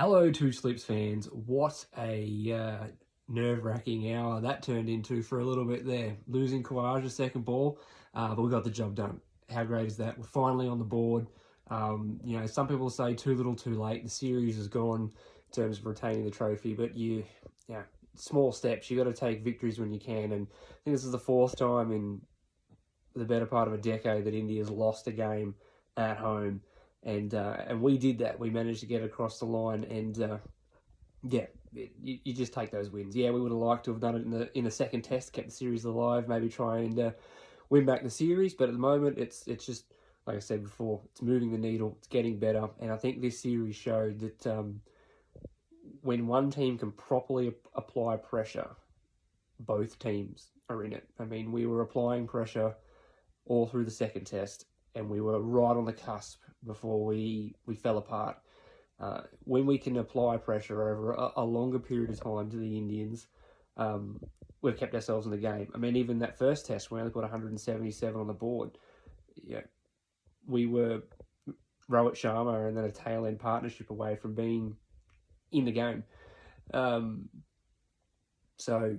Hello, Two Sleeps fans. What a nerve-wracking hour that turned into for a little bit there. Losing Khawaja's second ball, but we got the job done. How great is that? We're finally on the board. Some people say too little too late. The series is gone in terms of retaining the trophy, but small steps. You got to take victories when you can. And I think this is the fourth time in the better part of a decade that India's lost a game at home. And we did that. We managed to get across the line, and you just take those wins. Yeah, we would have liked to have done it in the second test, kept the series alive, maybe try and win back the series. But at the moment, it's just like I said before, it's moving the needle, it's getting better, and I think this series showed that when one team can properly apply pressure, both teams are in it. I mean, we were applying pressure all through the second test, and we were right on the cusp before we fell apart. When we can apply pressure over a longer period of time to the Indians, we've kept ourselves in the game. I mean, even that first test, we only put 177 on the board. Yeah, we were Rohit Sharma and then a tail end partnership away from being in the game. So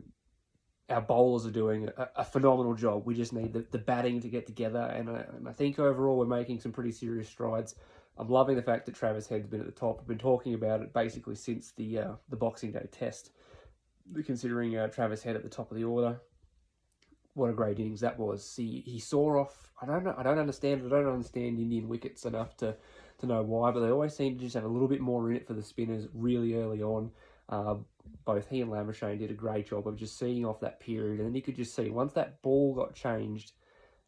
our bowlers are doing a phenomenal job. We just need the batting to get together, and I think overall we're making some pretty serious strides. I'm loving the fact that Travis Head's been at the top. I've been talking about it basically since the Boxing Day test, considering Travis Head at the top of the order. What a great innings that was. He saw off. I don't know. I don't understand Indian wickets enough to know why, but they always seem to just have a little bit more in it for the spinners really early on. Both he and Lamashane did a great job of just seeing off that period, and then you could just see once that ball got changed,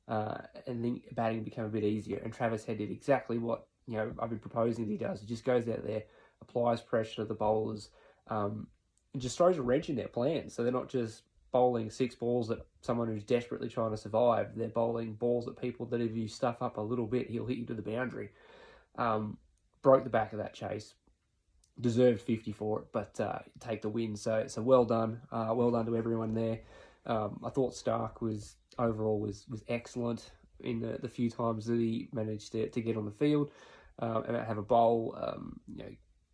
and then batting became a bit easier. And Travis Head did exactly what I've been proposing that he does. He just goes out there, applies pressure to the bowlers, and just throws a wrench in their plans. So they're not just bowling six balls at someone who's desperately trying to survive. They're bowling balls at people that if you stuff up a little bit, he'll hit you to the boundary. Broke the back of that chase. Deserved 50 for it, but take the win. So well done. Well done to everyone there. I thought Stark was excellent in the few times that he managed to get on the field and have a bowl.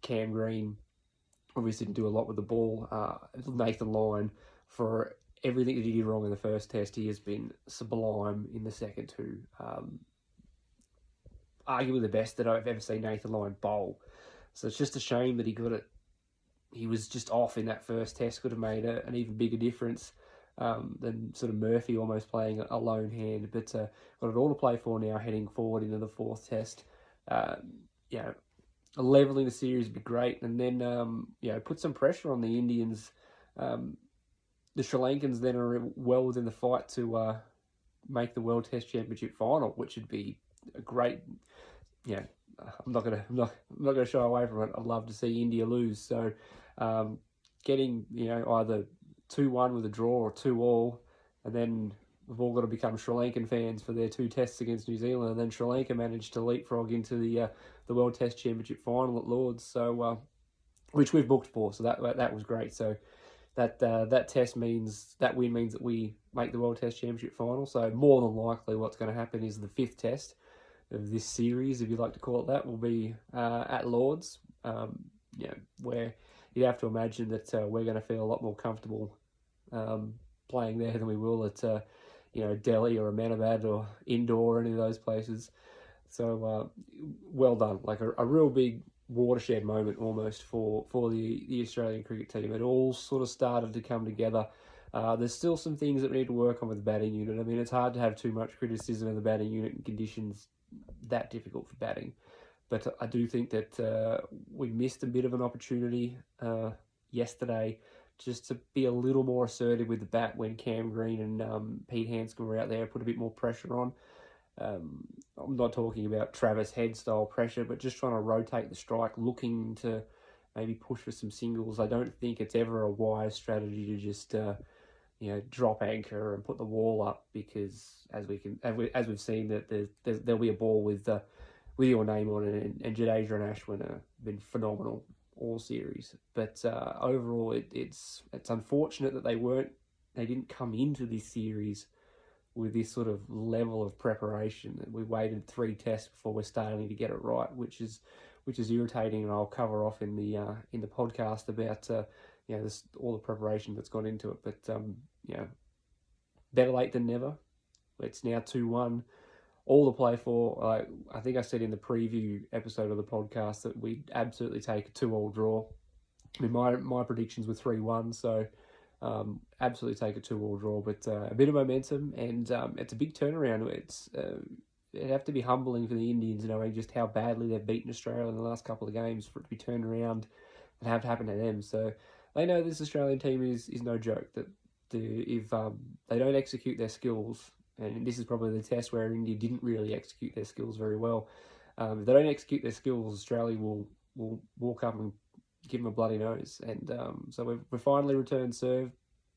Cam Green obviously didn't do a lot with the ball. Nathan Lyon, for everything that he did wrong in the first test, he has been sublime in the second two. Arguably the best that I've ever seen Nathan Lyon bowl. So it's just a shame that he got it. He was just off in that first test. Could have made an even bigger difference than sort of Murphy almost playing a lone hand. But got it all to play for now, heading forward into the fourth test. Leveling the series would be great, and then put some pressure on the Indians. The Sri Lankans then are well within the fight to make the World Test Championship final, which would be a great. I'm not gonna shy away from it. I'd love to see India lose. So, getting either 2-1 with a draw or 2-2, and then we've all got to become Sri Lankan fans for their two tests against New Zealand, and then Sri Lanka managed to leapfrog into the World Test Championship final at Lords. So, which we've booked for. So that was great. So that win means that we make the World Test Championship final. So more than likely, what's going to happen is the fifth test of this series, if you'd like to call it that, will be at Lords, where you'd have to imagine that we're going to feel a lot more comfortable playing there than we will at Delhi or Ahmedabad or Indore or any of those places. So well done, like a real big watershed moment almost for the Australian cricket team. It all sort of started to come together. There's still some things that we need to work on with the batting unit. I mean, it's hard to have too much criticism of the batting unit in conditions that difficult for batting. But I do think that we missed a bit of an opportunity yesterday just to be a little more assertive with the bat when Cam Green and Pete Handscomb were out there, put a bit more pressure on. I'm not talking about Travis Head style pressure, but just trying to rotate the strike, looking to maybe push for some singles. I don't think it's ever a wise strategy to just drop anchor and put the wall up, because as we've seen that there'll be a ball with your name on it, and Jadeja and Ashwin have been phenomenal all series. But overall, it's unfortunate that they didn't come into this series with this sort of level of preparation. We waited 3 tests before we're starting to get it right, which is irritating, and I'll cover off in the podcast about all the preparation that's gone into it. But better late than never. It's now 2-1. All to play for. I think I said in the preview episode of the podcast that we'd absolutely take a 2-2 draw. I mean, my predictions were 3-1, so absolutely take a 2-2 draw. But a bit of momentum, and it's a big turnaround. It'd have to be humbling for the Indians, knowing just how badly they've beaten Australia in the last couple of games, for it to be turned around and have happened to them. So they know this Australian team is no joke. That if they don't execute their skills, and this is probably the test where India didn't really execute their skills very well. If they don't execute their skills, Australia will walk up and give them a bloody nose. And so we've finally returned serve.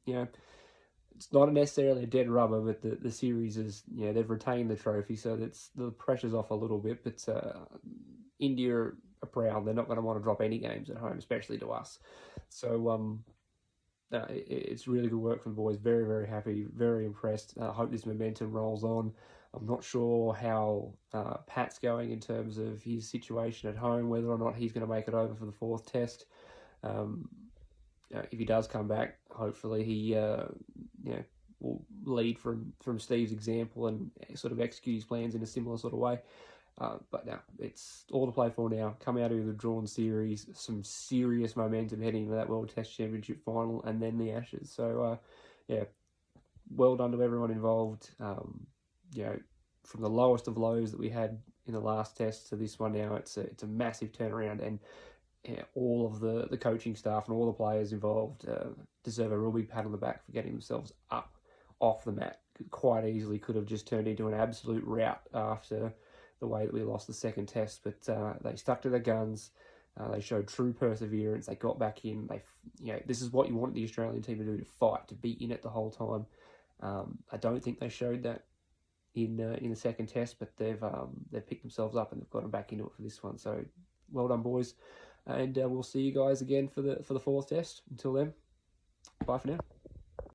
It's not necessarily a dead rubber, but the series is, they've retained the trophy, so the pressure's off a little bit. But India are proud. They're not going to want to drop any games at home, especially to us. So it's really good work from the boys. Very, very happy, very impressed. I hope this momentum rolls on. I'm not sure how Pat's going in terms of his situation at home, whether or not he's going to make it over for the 4th test. If he does come back, hopefully he will lead from Steve's example and sort of execute his plans in a similar sort of way. But now it's all to play for now. Come out of the drawn series, some serious momentum heading into that World Test Championship final, and then the Ashes. So, well done to everyone involved. From the lowest of lows that we had in the last test to this one now, it's a massive turnaround, and all of the coaching staff and all the players involved deserve a real big pat on the back for getting themselves up off the mat. Quite easily could have just turned into an absolute rout after the way that we lost the 2nd test, but they stuck to their guns. They showed true perseverance. They got back in. This is what you want the Australian team to do, to fight, to be in it the whole time. I don't think they showed that in the 2nd test, but they've picked themselves up and they've gotten back into it for this one. So well done, boys, and we'll see you guys again for the 4th test. Until then, bye for now.